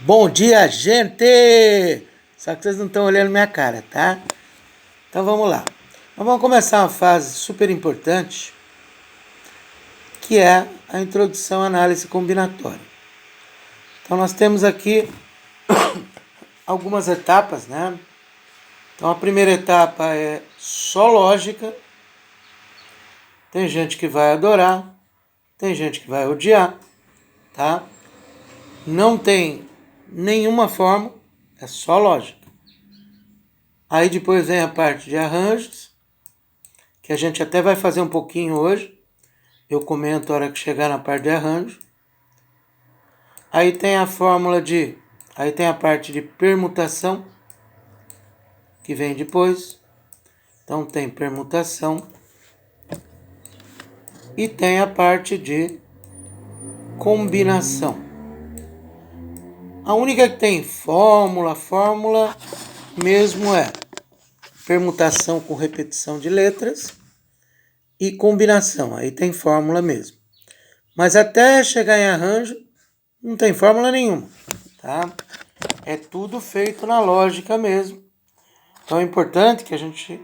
Bom dia, gente! Só que vocês não estão olhando minha cara, tá? Então vamos lá. Nós vamos começar uma fase super importante, que é a introdução à análise combinatória. Então nós temos aqui algumas etapas, né? Então a primeira etapa é só lógica. Tem gente que vai adorar, tem gente que vai odiar, tá? Não tem nenhuma forma, é só lógica. Aí depois vem a parte de arranjos, que a gente até vai fazer um pouquinho hoje. Eu comento a hora que chegar na parte de arranjo. Aí tem a fórmula de... Aí tem a parte de permutação, que vem depois. Então tem permutação. E tem a parte de combinação. A única que tem fórmula mesmo é permutação com repetição de letras e combinação. Aí tem fórmula mesmo. Mas até chegar em arranjo, não tem fórmula nenhuma, tá? É tudo feito na lógica mesmo. Então é importante que a gente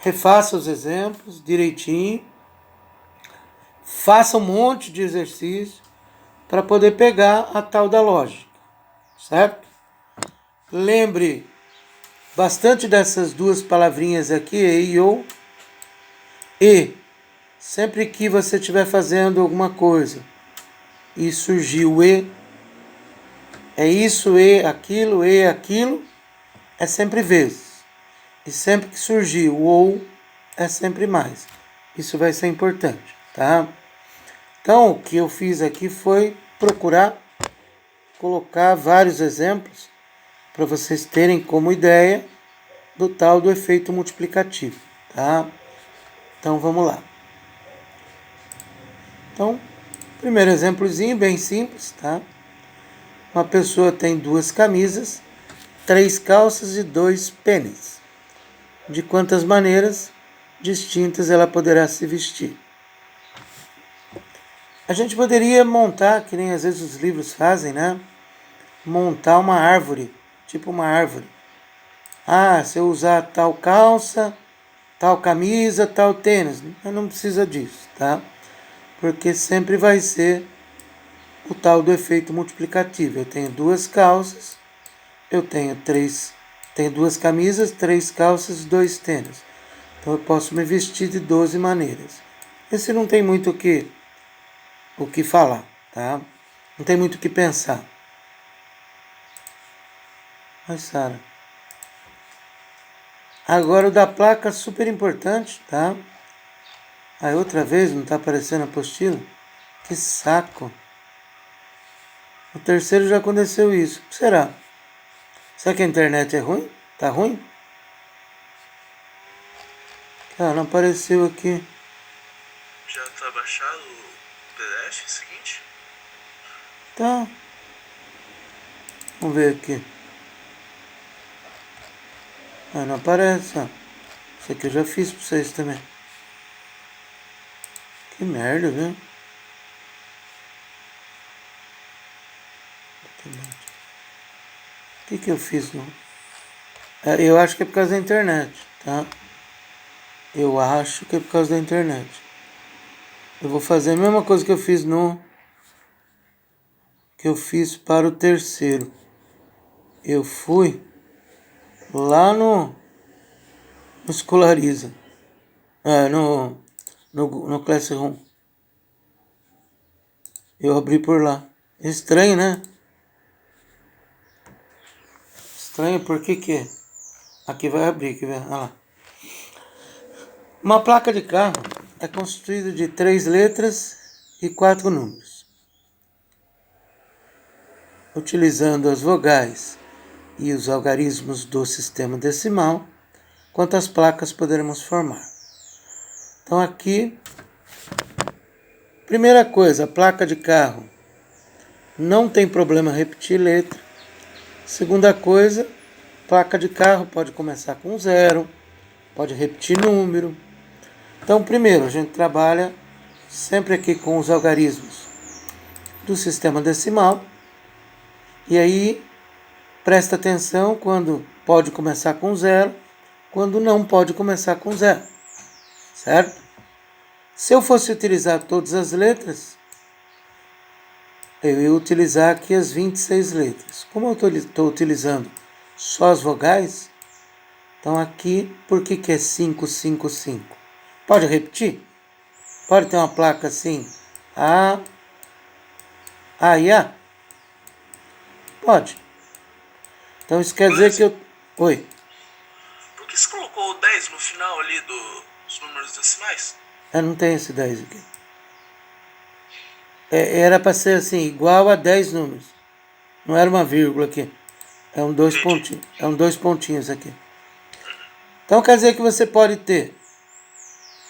refaça os exemplos direitinho, faça um monte de exercício para poder pegar a tal da lógica, certo? Lembre bastante dessas duas palavrinhas aqui, e ou, e sempre que você estiver fazendo alguma coisa e surgir o é isso, e aquilo, é sempre vezes. E sempre que surgir o ou, é sempre mais. Isso vai ser importante, tá? Então, o que eu fiz aqui foi procurar colocar vários exemplos para vocês terem como ideia do tal do efeito multiplicativo, tá? Então, vamos lá. Então, primeiro exemplozinho, bem simples, tá? Uma pessoa tem 2 camisas, 3 calças e 2 pênis. De quantas maneiras distintas ela poderá se vestir? A gente poderia montar, que nem às vezes os livros fazem, né? Montar uma árvore, tipo uma árvore. Ah, se eu usar tal calça, tal camisa, tal tênis. Mas não precisa disso, tá? Porque sempre vai ser o tal do efeito multiplicativo. Eu tenho 2 calças, eu tenho 2 camisas, 3 calças, 2 tênis. Então eu posso me vestir de 12 maneiras. Esse não tem muito o que falar, tá? Não tem muito o que pensar. Mas, Sara. Agora o da placa, super importante, tá? Aí outra vez, não tá aparecendo a apostila? Que saco. O terceiro já aconteceu isso. O que será? Será que a internet é ruim? Tá ruim? Ah, não apareceu aqui. Já tá baixado o PDF seguinte? Tá. Vamos ver aqui. Ah, não aparece, ó. Isso aqui eu já fiz pra vocês também. Que merda, viu? O que eu fiz, não? Eu acho que é por causa da internet, tá? Eu acho que é por causa da internet. Eu vou fazer a mesma coisa que eu fiz que eu fiz para o terceiro. Eu fui lá no Escolariza. No Classroom. Eu abri por lá. Estranho, né? Estranho, por que? Aqui vai abrir, quer ver? Olha lá. Uma placa de carro é constituída de 3 letras e 4 números. Utilizando as vogais e os algarismos do sistema decimal, quantas placas poderemos formar? Então aqui, primeira coisa, a placa de carro não tem problema repetir letra. Segunda coisa, placa de carro pode começar com 0, pode repetir número. Então primeiro, a gente trabalha sempre aqui com os algarismos do sistema decimal. E aí, presta atenção quando pode começar com 0, quando não pode começar com 0, certo? Se eu fosse utilizar todas as letras, eu ia utilizar aqui as 26 letras. Como eu estou utilizando só as vogais, então aqui, por que é 5, 5, 5? Pode repetir? Pode ter uma placa assim, A e A? Pode. Então isso quer dizer que eu... Oi. Por que você colocou o 10 no final ali dos números decimais? Não tem esse 10 aqui. Era para ser assim, igual a 10 números. Não era uma vírgula aqui. É um dois pontinhos. É um 2 pontinhos aqui. Então quer dizer que você pode ter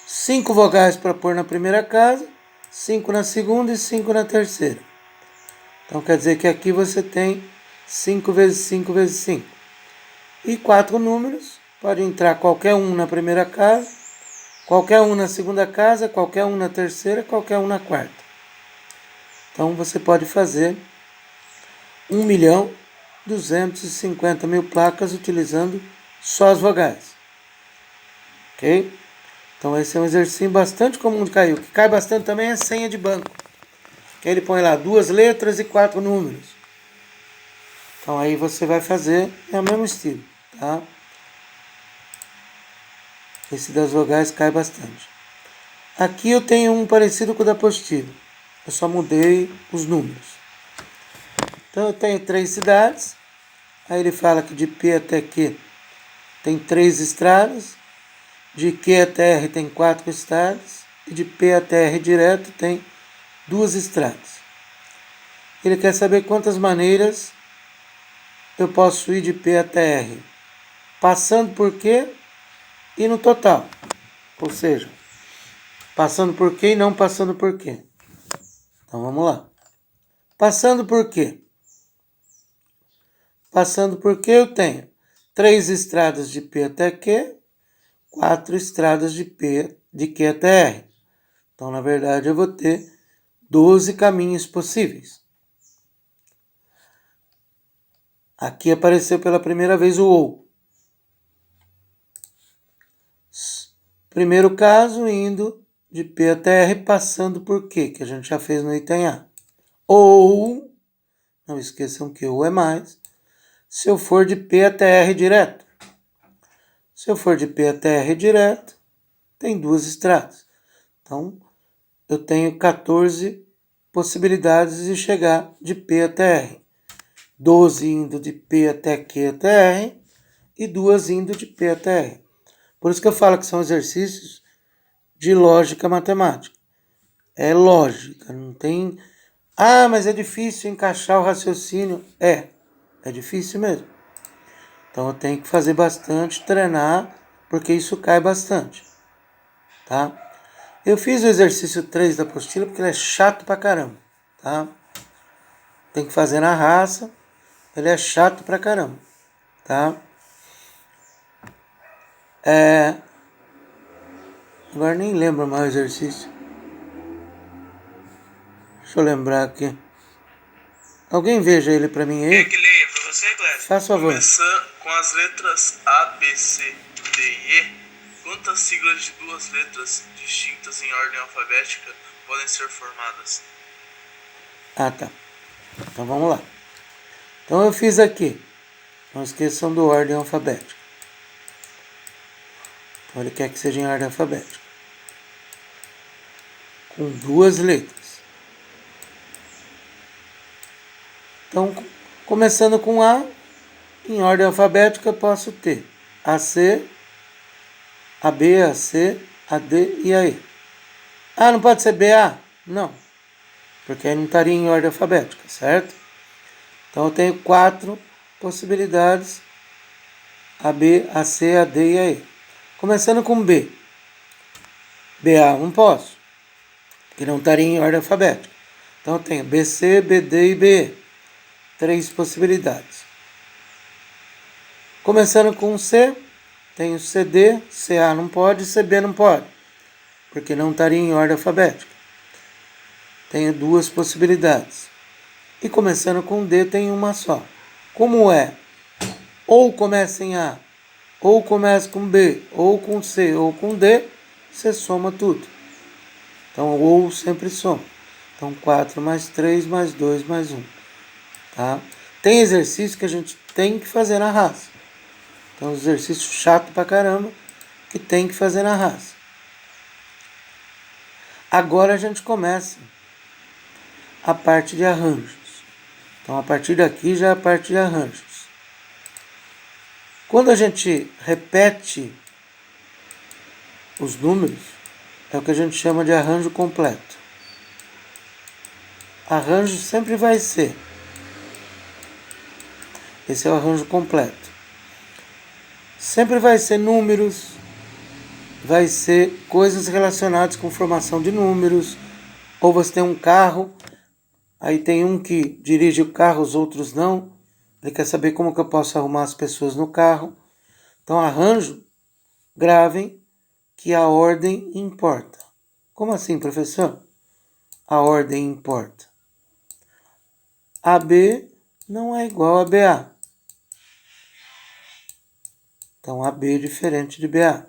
5 vogais para pôr na primeira casa, 5 na segunda e 5 na terceira. Então quer dizer que aqui você tem 5 vezes 5 vezes 5. E 4 números, pode entrar qualquer um na primeira casa, qualquer um na segunda casa, qualquer um na terceira, qualquer um na quarta. Então você pode fazer 1.250.000 placas utilizando só as vogais. Ok? Então esse é um exercício bastante comum de cair. O que cai bastante também é senha de banco. Que ele põe lá 2 letras e 4 números. Então aí você vai fazer, é o mesmo estilo, tá? Esse das vogais cai bastante. Aqui eu tenho um parecido com o da apostila. Eu só mudei os números. Então eu tenho 3 cidades. Aí ele fala que de P até Q tem 3 estradas. De Q até R tem 4 estradas. E de P até R direto tem 2 estradas. Ele quer saber quantas maneiras eu posso ir de P até R. Passando por Q e no total. Ou seja, passando por Q e não passando por Q. Então vamos lá. Passando por Q? Passando por Q eu tenho 3 estradas de P até Q, 4 estradas de Q até R. Então, na verdade, eu vou ter 12 caminhos possíveis. Aqui apareceu pela primeira vez o ou. Primeiro caso, indo de P até R, passando por Q, que a gente já fez no item A. Ou, não esqueçam que ou é mais, se eu for de P até R direto. Se eu for de P até R direto, tem 2 estradas. Então, eu tenho 14 possibilidades de chegar de P até R. 12 indo de P até Q até R e 2 indo de P até R. Por isso que eu falo que são exercícios de lógica matemática. É lógica, não tem... Ah, mas é difícil encaixar o raciocínio. É difícil mesmo. Então eu tenho que fazer bastante, treinar, porque isso cai bastante. Tá? Eu fiz o exercício 3 da apostila porque ele é chato pra caramba. Tá? Tem que fazer na raça. Ele é chato pra caramba. Tá? Agora nem lembro mais o exercício. Deixa eu lembrar aqui. Alguém veja ele pra mim aí. Quer que leia pra você, Glenn? Faz favor. Começando com as letras A, B, C, D e E, quantas siglas de 2 letras distintas em ordem alfabética podem ser formadas? Ah, tá. Então vamos lá. Então eu fiz aqui. Não esqueçam do ordem alfabética. Então ele quer que seja em ordem alfabética. Com 2 letras. Então, começando com A, em ordem alfabética eu posso ter AC, AB, AC, AD e AE. Ah, não pode ser BA? Não, porque aí não estaria em ordem alfabética, certo? Então eu tenho 4 possibilidades, AB, AC, AD e AE. Começando com B. BA não posso, porque não estaria em ordem alfabética. Então eu tenho BC, BD e BE. 3 possibilidades. Começando com C, tenho CD, CA não pode, CB não pode, porque não estaria em ordem alfabética. Tenho 2 possibilidades. e começando com D tem uma só. Como é? Ou começa em A, ou começa com B, ou com C, ou com D, você soma tudo. Então, ou sempre soma. Então, 4 mais 3 mais 2 mais 1. Tá? Tem exercício que a gente tem que fazer na raça. Então, exercício chato pra caramba que tem que fazer na raça. Agora a gente começa a parte de arranjos. Então, a partir daqui já é a parte de arranjos. Quando a gente repete os números, é o que a gente chama de arranjo completo. Arranjo sempre vai ser. Esse é o arranjo completo. Sempre vai ser números, vai ser coisas relacionadas com formação de números, ou você tem um carro, aí tem um que dirige o carro, os outros não. Ele quer saber como que eu posso arrumar as pessoas no carro. Então, arranjo, gravem que a ordem importa. Como assim, professor? A ordem importa. AB não é igual a BA. Então, AB é diferente de BA.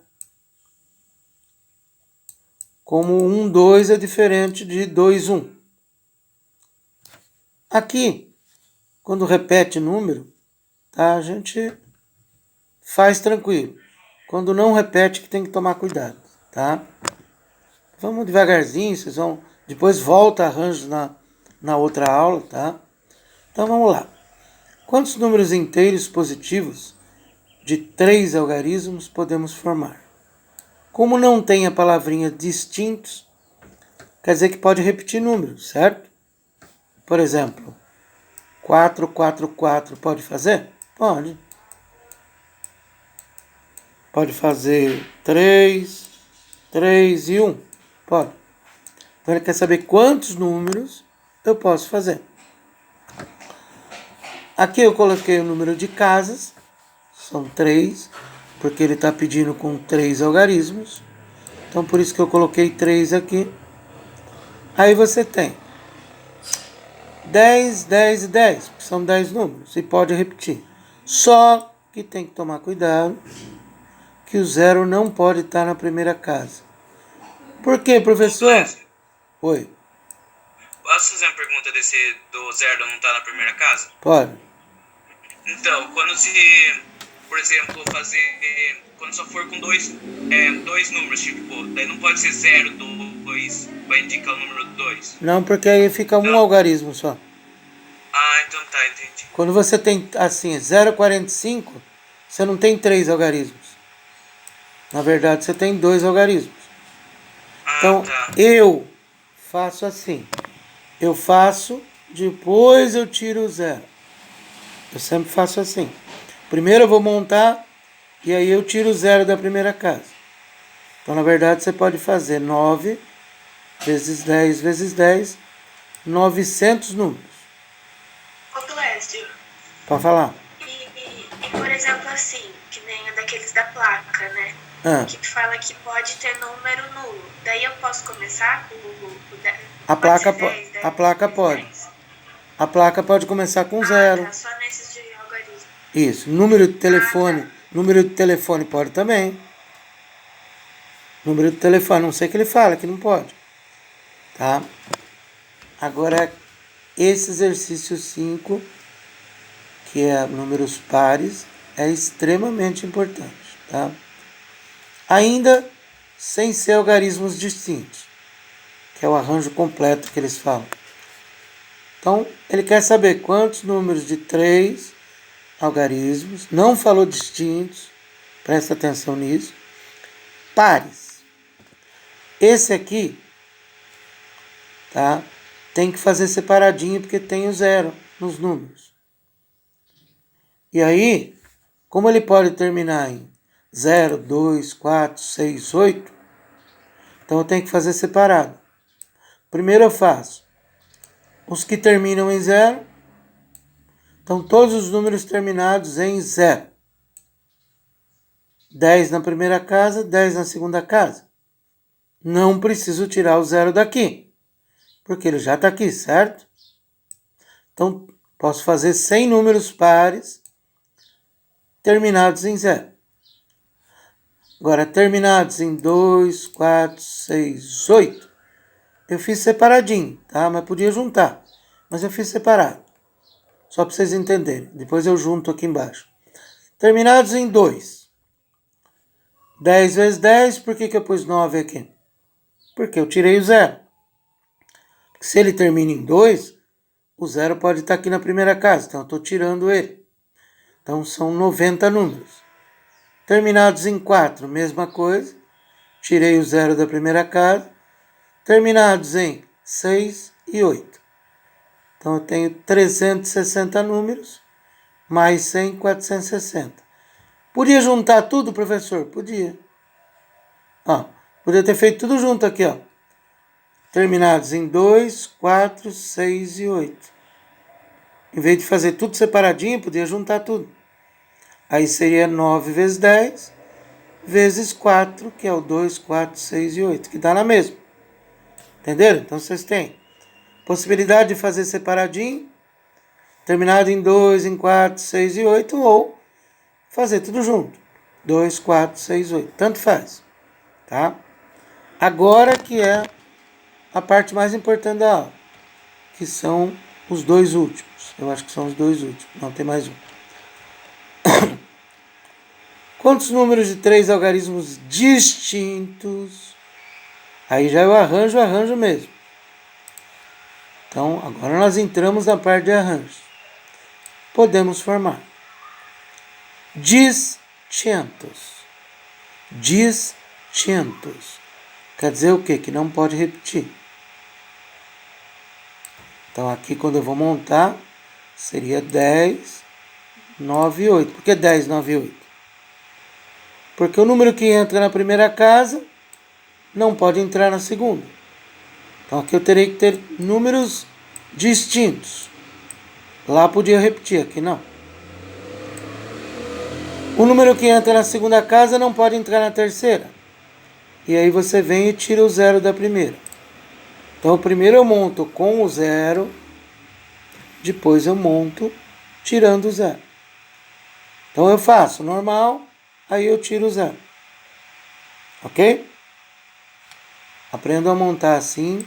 Como 1, 2 é diferente de 2, 1. Aqui, quando repete número, tá, a gente faz tranquilo. Quando não repete, que tem que tomar cuidado, tá? Vamos devagarzinho, vocês vão... Depois volta arranjos na outra aula, tá? Então, vamos lá. Quantos números inteiros positivos de 3 algarismos podemos formar? Como não tem a palavrinha distintos, quer dizer que pode repetir números, certo? Por exemplo, 4, 4, 4, pode fazer? Pode. Pode fazer 3, 3 e 1? Pode. Então ele quer saber quantos números eu posso fazer. Aqui eu coloquei o número de casas, são 3, porque ele está pedindo com 3 algarismos. Então por isso que eu coloquei 3 aqui. Aí você tem 10, 10 e 10, que são 10 números, e pode repetir. Só que tem que tomar cuidado, que o 0 não pode estar na primeira casa. Por quê, professor? Oi. Posso fazer uma pergunta desse do 0 não estar na primeira casa? Pode. Então, quando por exemplo, quando só for com dois números, tipo, daí não pode ser 0, 2, vai indicar o número 2. Não, porque aí fica um algarismo só. Ah, então tá, entendi. Quando você tem, assim, 0,45, você não tem 3 algarismos. Na verdade, você tem 2 algarismos. Então, tá. Eu faço assim. Eu faço, depois eu tiro o 0. Eu sempre faço assim. Primeiro eu vou montar, e aí eu tiro o 0 da primeira casa. Então, na verdade, você pode fazer 9 vezes 10 vezes 10, 900 números. Ô, Clécio. Pode falar. E, por exemplo, assim, que nem o daqueles da placa, né? Que fala que pode ter número nulo. Daí eu posso começar com o a placa pode. A placa pode começar com 0. Tá, só nesses de algarismo. Isso. Número de telefone. Número de telefone pode também. Número de telefone, não sei o que ele fala, que não pode. Tá? Agora, esse exercício 5, que é números pares, é extremamente importante. Tá? Ainda sem ser algarismos distintos, que é o arranjo completo que eles falam. Então, ele quer saber quantos números de 3 algarismos, não falou distintos, presta atenção nisso, pares. Esse aqui, tá? Tem que fazer separadinho, porque tem o 0 nos números. E aí, como ele pode terminar em 0, 2, 4, 6, 8, então eu tenho que fazer separado. Primeiro eu faço os que terminam em 0. Então, todos os números terminados em 0. 10 na primeira casa, 10 na segunda casa. Não preciso tirar o 0 daqui, porque ele já está aqui, certo? Então, posso fazer 100 números pares terminados em 0. Agora, terminados em 2, 4, 6, 8, eu fiz separadinho, tá? Mas podia juntar. Mas eu fiz separado. Só para vocês entenderem. Depois eu junto aqui embaixo. Terminados em 2. 10 vezes 10, por que eu pus 9 aqui? Porque eu tirei o 0. Se ele termina em 2, o 0 pode estar aqui na primeira casa. Então eu estou tirando ele. Então são 90 números. Terminados em 4, mesma coisa. Tirei o 0 da primeira casa. Terminados em 6 e 8. Então eu tenho 360 números, mais 100, 460. Podia juntar tudo, professor? Podia. Ó, podia ter feito tudo junto aqui, ó. Terminados em 2, 4, 6 e 8. Em vez de fazer tudo separadinho, podia juntar tudo. Aí seria 9 vezes 10, vezes 4, que é o 2, 4, 6 e 8, que dá na mesma. Entenderam? Então vocês têm possibilidade de fazer separadinho, terminado em 2, em 4, 6 e 8, ou fazer tudo junto. 2, 4, 6, 8. Tanto faz. Tá? Agora que é a parte mais importante da aula, que são os dois últimos. Eu acho que são os dois últimos. Não, tem mais um. Quantos números de 3 algarismos distintos? Aí já eu arranjo mesmo. Então, agora nós entramos na parte de arranjo. Podemos formar distintos. Distintos. Quer dizer o quê? Que não pode repetir. Então, aqui quando eu vou montar, seria 10, 9 e 8. Por que 10, 9 e 8? Porque o número que entra na primeira casa não pode entrar na segunda. Então, aqui eu terei que ter números distintos. Lá podia repetir, aqui não. O número que entra na segunda casa não pode entrar na terceira. E aí você vem e tira o 0 da primeira. Então, primeiro eu monto com o 0, depois eu monto tirando o 0. Então, eu faço normal, aí eu tiro o 0. Ok? Aprendo a montar assim,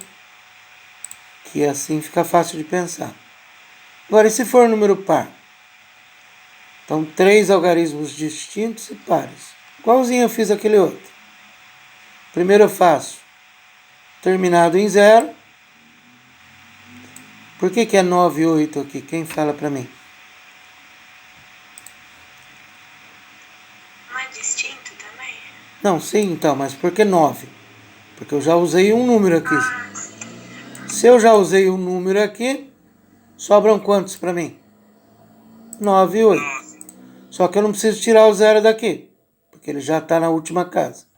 que assim fica fácil de pensar. Agora, e se for número par? Então, 3 algarismos distintos e pares. Igualzinho eu fiz aquele outro. Primeiro eu faço terminado em 0. Por que é 9 e 8 aqui? Quem fala para mim? Não é distinto também? Não, sim, então, mas por que 9? Porque eu já usei um número aqui. Se eu já usei um número aqui, sobram quantos para mim? 9 e 8. Só que eu não preciso tirar o 0 daqui, porque ele já está na última casa.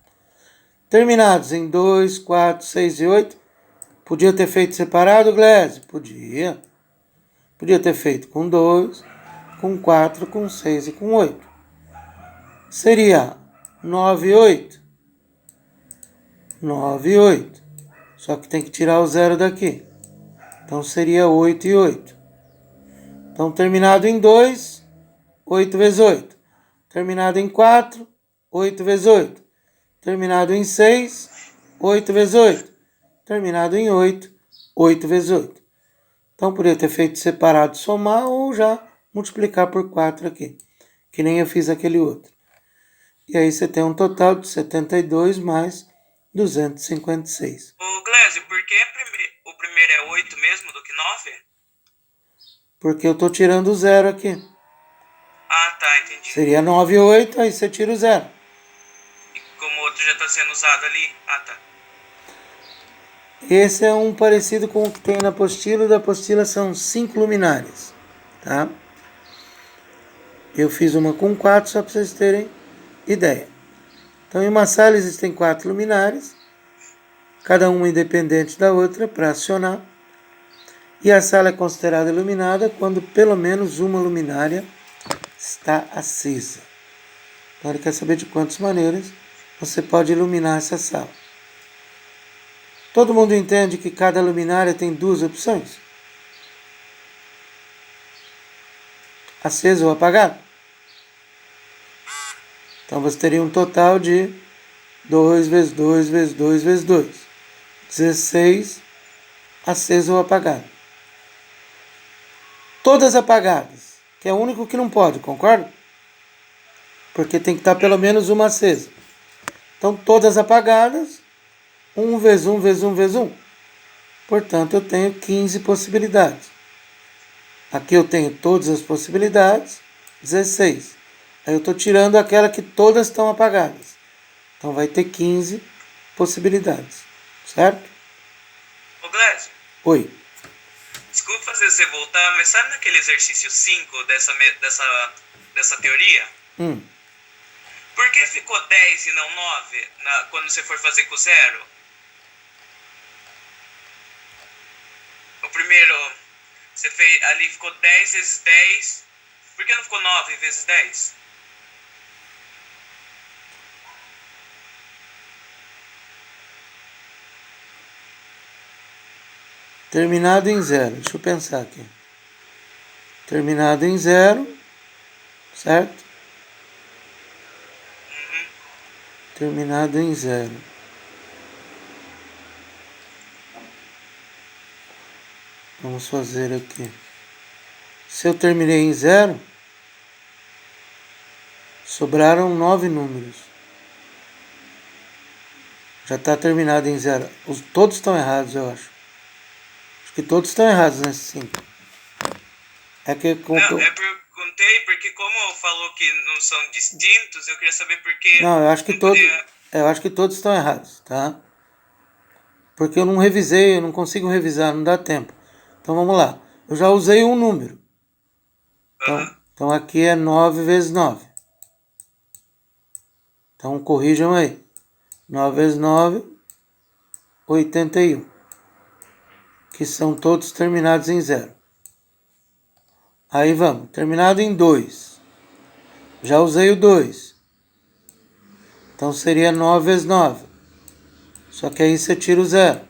Terminados em 2, 4, 6 e 8. Podia ter feito separado, Glésio? Podia. Podia ter feito com 2, com 4, com 6 e com 8. Seria 9 e 8. 9 e 8. Só que tem que tirar o 0 daqui. Então seria 8 e 8. Então terminado em 2, 8 vezes 8. Terminado em 4, 8 vezes 8. Terminado em 6, 8 vezes 8. Terminado em 8, 8 vezes 8. Então poderia ter feito separado somar ou já multiplicar por 4 aqui. Que nem eu fiz aquele outro. E aí você tem um total de 72 mais 256. Ô, Glésio, por que o primeiro é 8 mesmo do que 9? Porque eu estou tirando o 0 aqui. Ah, tá, entendi. Seria 9 e 8, aí você tira o 0. E como o outro já está sendo usado ali? Ah, tá. Esse é um parecido com o que tem na apostila. O da apostila são 5 luminárias. Tá? Eu fiz uma com 4, só para vocês terem ideia. Então, em uma sala existem 4 luminárias, cada uma independente da outra, para acionar. E a sala é considerada iluminada quando pelo menos uma luminária está acesa. Então, ele quer saber de quantas maneiras você pode iluminar essa sala. Todo mundo entende que cada luminária tem 2 opções? acesa ou apagada. Então você teria um total de 2 vezes 2 vezes 2 vezes 2. 16 acesa ou apagada. Todas apagadas, que é o único que não pode, concorda? Porque tem que estar pelo menos uma acesa. Então todas apagadas, 1 vezes 1 vezes 1 vezes 1. Portanto, eu tenho 15 possibilidades. Aqui eu tenho todas as possibilidades, 16. Aí eu estou tirando aquela que todas estão apagadas. Então vai ter 15 possibilidades. Certo? Ô Glécio. Oi. Desculpa fazer você voltar, mas sabe naquele exercício 5 dessa teoria? Por que ficou 10 e não 9 quando você for fazer com zero? O primeiro, você fez ali, ficou 10 vezes 10. Por que não ficou 9 vezes 10? Terminado em 0. Deixa eu pensar aqui. Terminado em 0. Certo? Terminado em 0. Vamos fazer aqui. Se eu terminei em 0, sobraram 9 números. Já está terminado em 0. Todos estão errados, eu acho. Acho que todos estão errados nesse 5. Não, eu perguntei porque como falou que não são distintos, eu queria saber por que... Não, eu acho que todos estão errados, tá? Porque eu não revisei, eu não consigo revisar, não dá tempo. Então vamos lá. Eu já usei um número. Então aqui é 9 vezes 9. Então corrijam aí. 9 vezes 9, 81. Que são todos terminados em 0. Aí vamos. Terminado em 2. Já usei o 2. Então seria 9 vezes 9. Só que aí você tira o 0.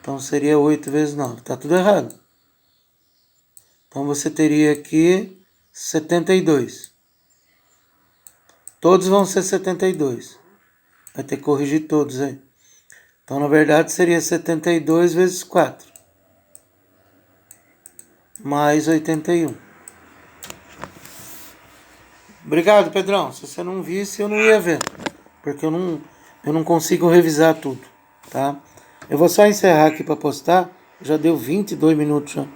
Então seria 8 vezes 9. Está tudo errado. Então você teria aqui 72. Todos vão ser 72. Vai ter que corrigir todos aí. Então na verdade seria 72 vezes 4. Mais 81. Obrigado, Pedrão. Se você não visse, eu não ia ver. Porque eu não consigo revisar tudo. Tá? Eu vou só encerrar aqui para postar. Já deu 22 minutos já.